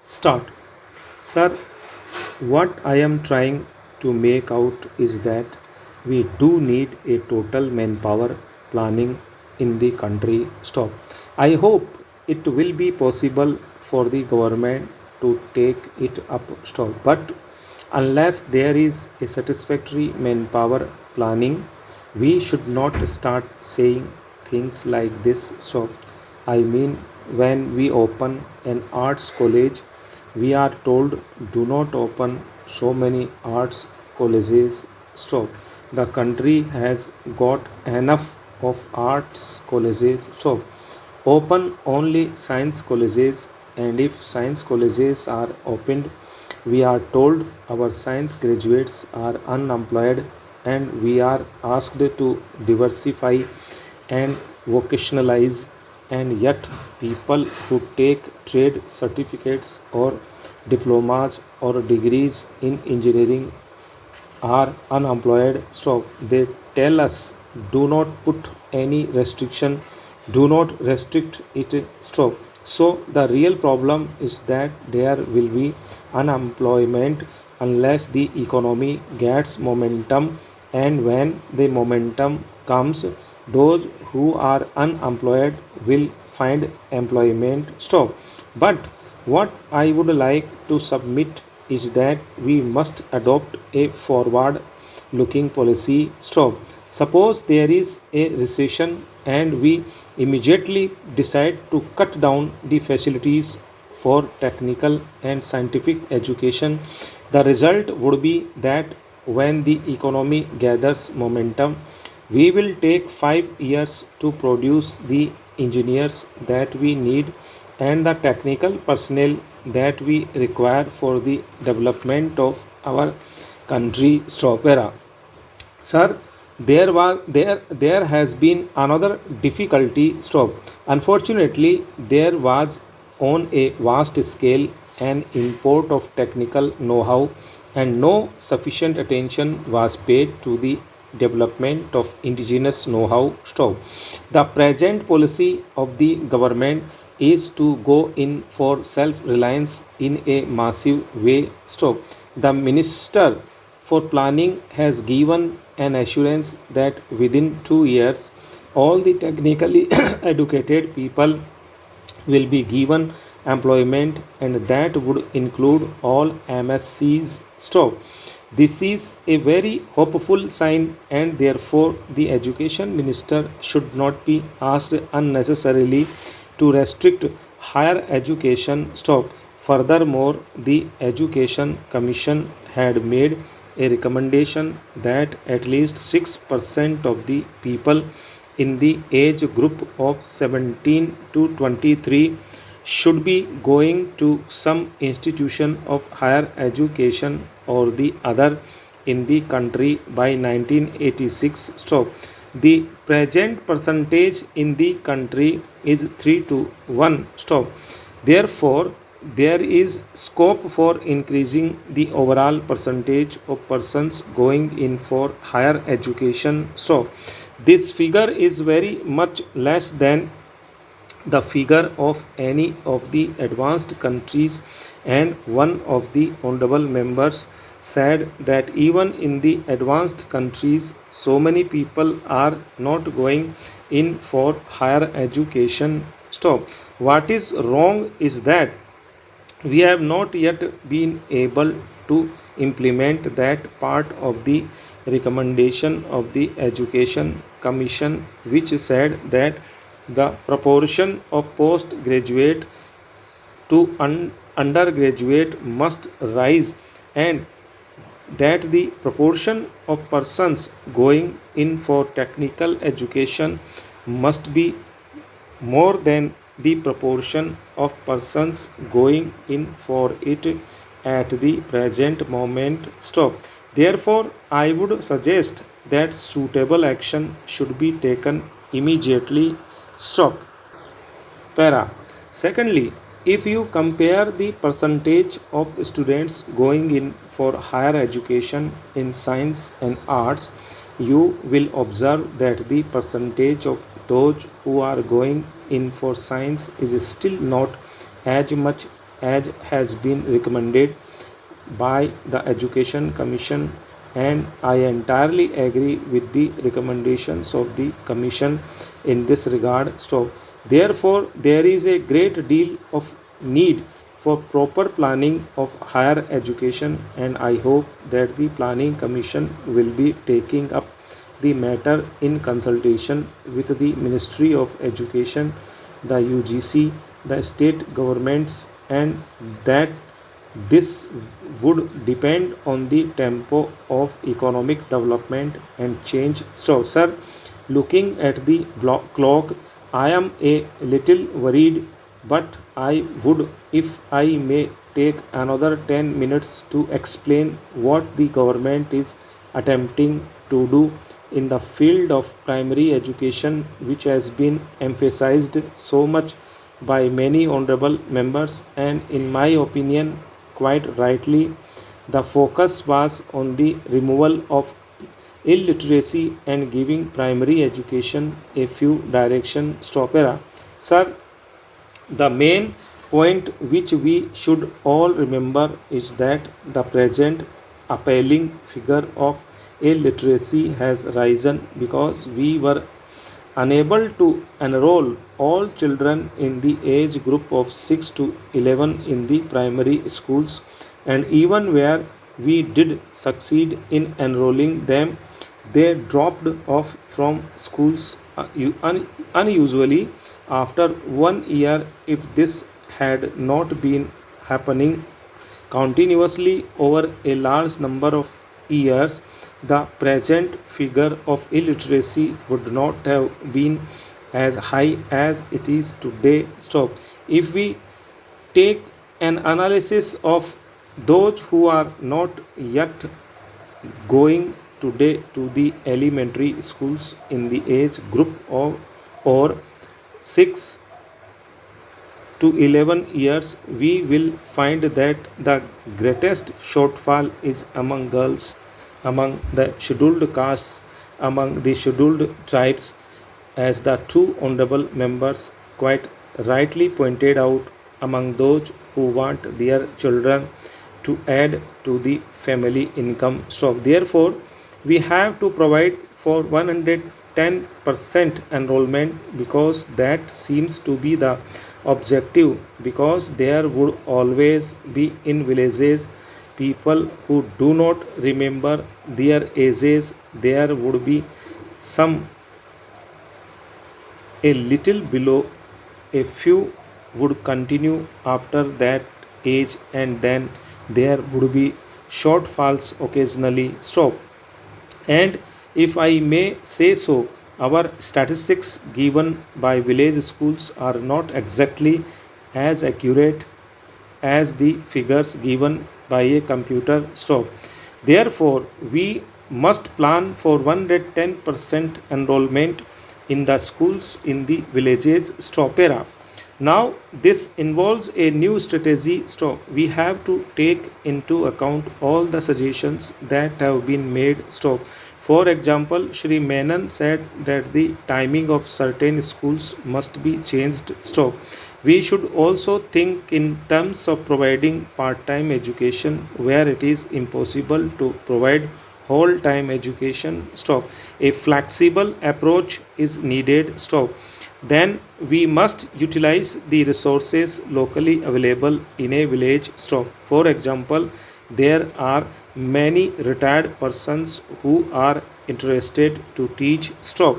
Start. Sir, what I am trying to make out is that we do need a total manpower planning in the country. Stop. I hope it will be possible for the government to take it up. Stop. But unless there is a satisfactory manpower planning, we should not start saying things like this. Stop. I mean, when we open an arts college, we are told do not open so many arts colleges. Stop. The country has got enough of arts colleges. Stop. Open only science colleges, and if science colleges are opened, we are told our science graduates are unemployed and we are asked to diversify and vocationalize, and yet people who take trade certificates or diplomas or degrees in engineering are unemployed. Stop. They tell us do not put any restriction, do not restrict it. Stop. So the real problem is that there will be unemployment unless the economy gets momentum, and when the momentum comes, those who are unemployed will find employment. Stop. But what I would like to submit is that we must adopt a forward looking policy. Stop. Suppose there is a recession and we immediately decide to cut down the facilities for technical and scientific education. The result would be that when the economy gathers momentum, we will take 5 years to produce the engineers that we need and the technical personnel that we require for the development of our country. Stopera. Sir, there has been another difficulty. Stop. Unfortunately, there was on a vast scale an import of technical know-how, and no sufficient attention was paid to the development of indigenous know-how. Stop. The present policy of the government is to go in for self-reliance in a massive way. Stop. The minister for planning has given an assurance that within 2 years all the technically educated people will be given employment, and that would include all MSCs. Stop. This is a very hopeful sign, and therefore the education minister should not be asked unnecessarily to restrict higher education. Stop. Furthermore, the Education Commission had made a recommendation that at least 6% of the people in the age group of 17 to 23 should be going to some institution of higher education or the other in the country by 1986. Stop. The present percentage in the country is 3 to 1. Stop. Therefore, there is scope for increasing the overall percentage of persons going in for higher education. So, this figure is very much less than the figure of any of the advanced countries, and one of the honorable members said that even in the advanced countries so many people are not going in for higher education. Stop. What is wrong is that we have not yet been able to implement that part of the recommendation of the Education Commission which said that the proportion of postgraduate to undergraduate must rise, and that the proportion of persons going in for technical education must be more than the proportion of persons going in for it at the present moment. Stop. Therefore, I would suggest that suitable action should be taken immediately. Stop. Para. Secondly, if you compare the percentage of students going in for higher education in science and arts, you will observe that the percentage of those who are going in for science is still not as much as has been recommended by the Education Commission, and I entirely agree with the recommendations of the Commission in this regard. So, therefore, there is a great deal of need for proper planning of higher education, and I hope that the Planning Commission will be taking up the matter in consultation with the Ministry of Education, the UGC, the state governments, and that this would depend on the tempo of economic development and change. So, sir, looking at the clock, I am a little worried, but I would, if I may, take another 10 minutes to explain what the government is attempting to do in the field of primary education, which has been emphasized so much by many honorable members, and in my opinion, quite rightly, the focus was on the removal of illiteracy and giving primary education a few direction. Stopera. Sir, the main point which we should all remember is that the present appalling figure of illiteracy has risen because we were unable to enroll all children in the age group of 6 to 11 in the primary schools, and even where we did succeed in enrolling them, they dropped off from schools unusually after 1 year. If this had not been happening continuously over a large number of years, the present figure of illiteracy would not have been as high as it is today. Stop. If we take an analysis of those who are not yet going today to the elementary schools in the age group of or 6 to 11 years, we will find that the greatest shortfall is among girls, among the scheduled castes, among the scheduled tribes, as the two honorable members quite rightly pointed out, among those who want their children to add to the family income stock. Therefore, we have to provide for 110% enrollment because that seems to be the objective, because there would always be in villages people who do not remember their ages. There would be some a little below, a few would continue after that age, and then there would be shortfalls occasionally. Stop. And if I may say so, our statistics given by village schools are not exactly as accurate as the figures given by a computer. Stop. Therefore, we must plan for 110% enrollment in the schools in the villages. Stopera. Now, this involves a new strategy. Stop. We have to take into account all the suggestions that have been made. Stop. For example, Shri Menon said that the timing of certain schools must be changed. Stop. We should also think in terms of providing part time education where it is impossible to provide whole time education. Stop. A flexible approach is needed. Stop. Then we must utilize the resources locally available in a village. Stop. For example, there are many retired persons who are interested to teach. Stop.